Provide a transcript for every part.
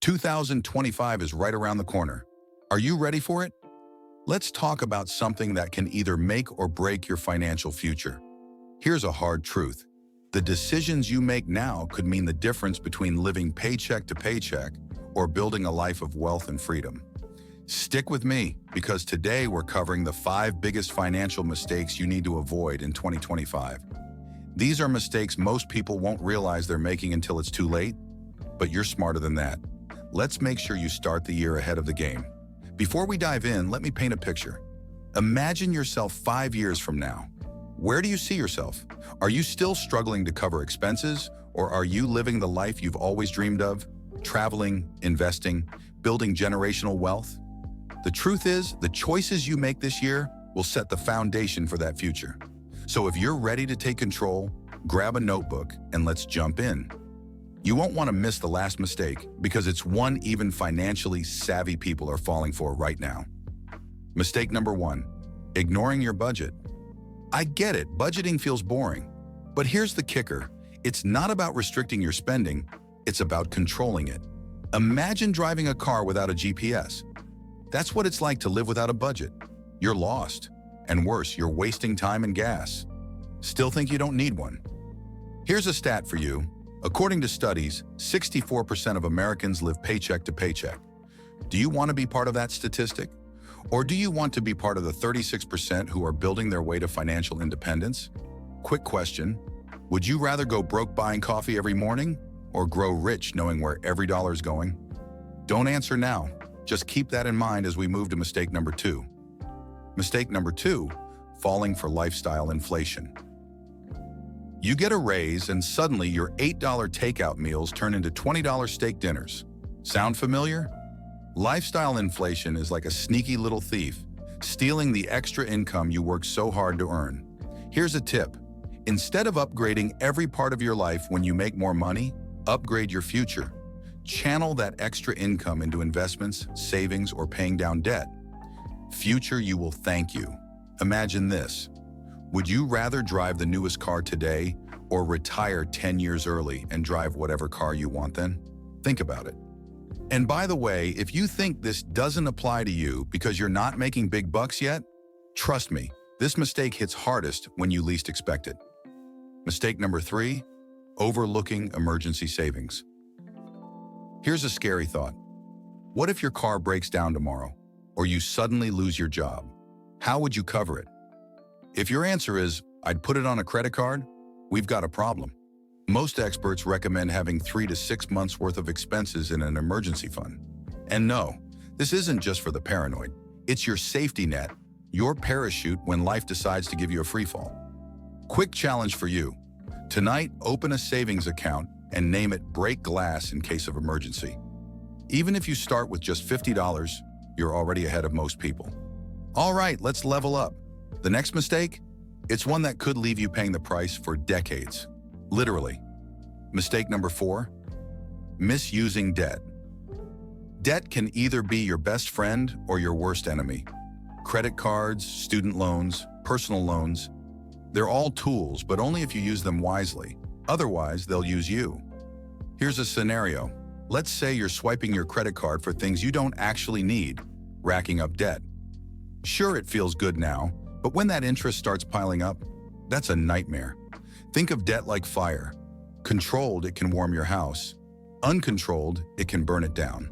2025 is right around the corner. Are you ready for it? Let's talk about something that can either make or break your financial future. Here's a hard truth. The decisions you make now could mean the difference between living paycheck to paycheck or building a life of wealth and freedom. Stick with me, because today we're covering the 5 biggest financial mistakes you need to avoid in 2025. These are mistakes most people won't realize they're making until it's too late, but you're smarter than that. Let's make sure you start the year ahead of the game. Before we dive in, let me paint a picture. Imagine yourself 5 years from now. Where do you see yourself? Are you still struggling to cover expenses, or are you living the life you've always dreamed of? Traveling, investing, building generational wealth? The truth is, the choices you make this year will set the foundation for that future. So if you're ready to take control, grab a notebook and let's jump in. You won't want to miss the last mistake, because it's one even financially savvy people are falling for right now. Mistake number 1, ignoring your budget. I get it, budgeting feels boring. But here's the kicker. It's not about restricting your spending, it's about controlling it. Imagine driving a car without a GPS. That's what it's like to live without a budget. You're lost. And worse, you're wasting time and gas. Still think you don't need one? Here's a stat for you. According to studies, 64% of Americans live paycheck to paycheck. Do you want to be part of that statistic? Or do you want to be part of the 36% who are building their way to financial independence? Quick question. Would you rather go broke buying coffee every morning, or grow rich knowing where every dollar is going? Don't answer now. Just keep that in mind as we move to mistake number 2. Mistake number 2, falling for lifestyle inflation. You get a raise and suddenly your $8 takeout meals turn into $20 steak dinners. Sound familiar? Lifestyle inflation is like a sneaky little thief, stealing the extra income you work so hard to earn. Here's a tip. Instead of upgrading every part of your life when you make more money, upgrade your future. Channel that extra income into investments, savings, or paying down debt. Future you will thank you. Imagine this. Would you rather drive the newest car today, or retire 10 years early and drive whatever car you want then? Think about it. And by the way, if you think this doesn't apply to you because you're not making big bucks yet, trust me, this mistake hits hardest when you least expect it. Mistake number 3, overlooking emergency savings. Here's a scary thought. What if your car breaks down tomorrow, or you suddenly lose your job? How would you cover it? If your answer is, I'd put it on a credit card, we've got a problem. Most experts recommend having 3 to 6 months worth of expenses in an emergency fund. And no, this isn't just for the paranoid. It's your safety net, your parachute when life decides to give you a free fall. Quick challenge for you. Tonight, open a savings account and name it Break Glass in case of emergency. Even if you start with just $50, you're already ahead of most people. All right, let's level up. The next mistake? It's one that could leave you paying the price for decades. Literally. Mistake number 4, misusing debt. Debt can either be your best friend or your worst enemy. Credit cards, student loans, personal loans, they're all tools, but only if you use them wisely. Otherwise, they'll use you. Here's a scenario. Let's say you're swiping your credit card for things you don't actually need, racking up debt. Sure, it feels good now, but when that interest starts piling up, that's a nightmare. Think of debt like fire. Controlled, it can warm your house. Uncontrolled, it can burn it down.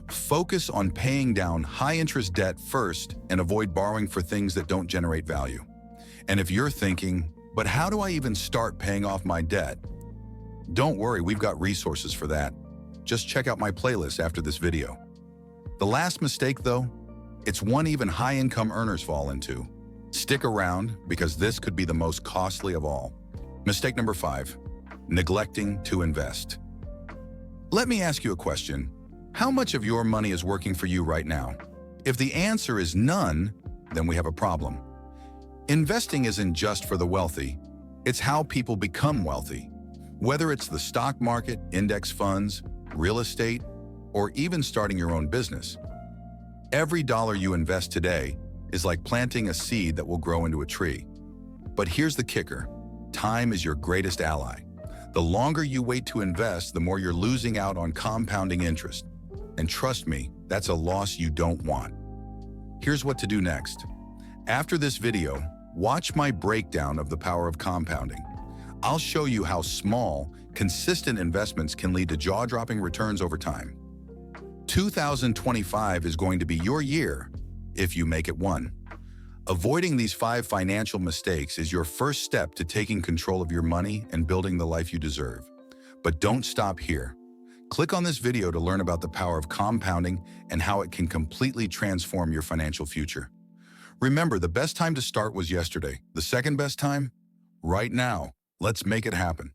Focus on paying down high-interest debt first and avoid borrowing for things that don't generate value. And if you're thinking, but how do I even start paying off my debt? Don't worry, we've got resources for that. Just check out my playlist after this video. The last mistake, though, it's one even high-income earners fall into. Stick around, because this could be the most costly of all. Mistake number 5, neglecting to invest. Let me ask you a question. How much of your money is working for you right now? If the answer is none, then we have a problem. Investing isn't just for the wealthy. It's how people become wealthy. Whether it's the stock market, index funds, real estate, or even starting your own business. Every dollar you invest today is like planting a seed that will grow into a tree. But here's the kicker. Time is your greatest ally. The longer you wait to invest, the more you're losing out on compounding interest. And trust me, that's a loss you don't want. Here's what to do next. After this video, watch my breakdown of the power of compounding. I'll show you how small, consistent investments can lead to jaw-dropping returns over time. 2025 is going to be your year if you make it one. Avoiding these 5 financial mistakes is your first step to taking control of your money and building the life you deserve. But don't stop here. Click on this video to learn about the power of compounding and how it can completely transform your financial future. Remember, the best time to start was yesterday. The second best time? Right now. Let's make it happen.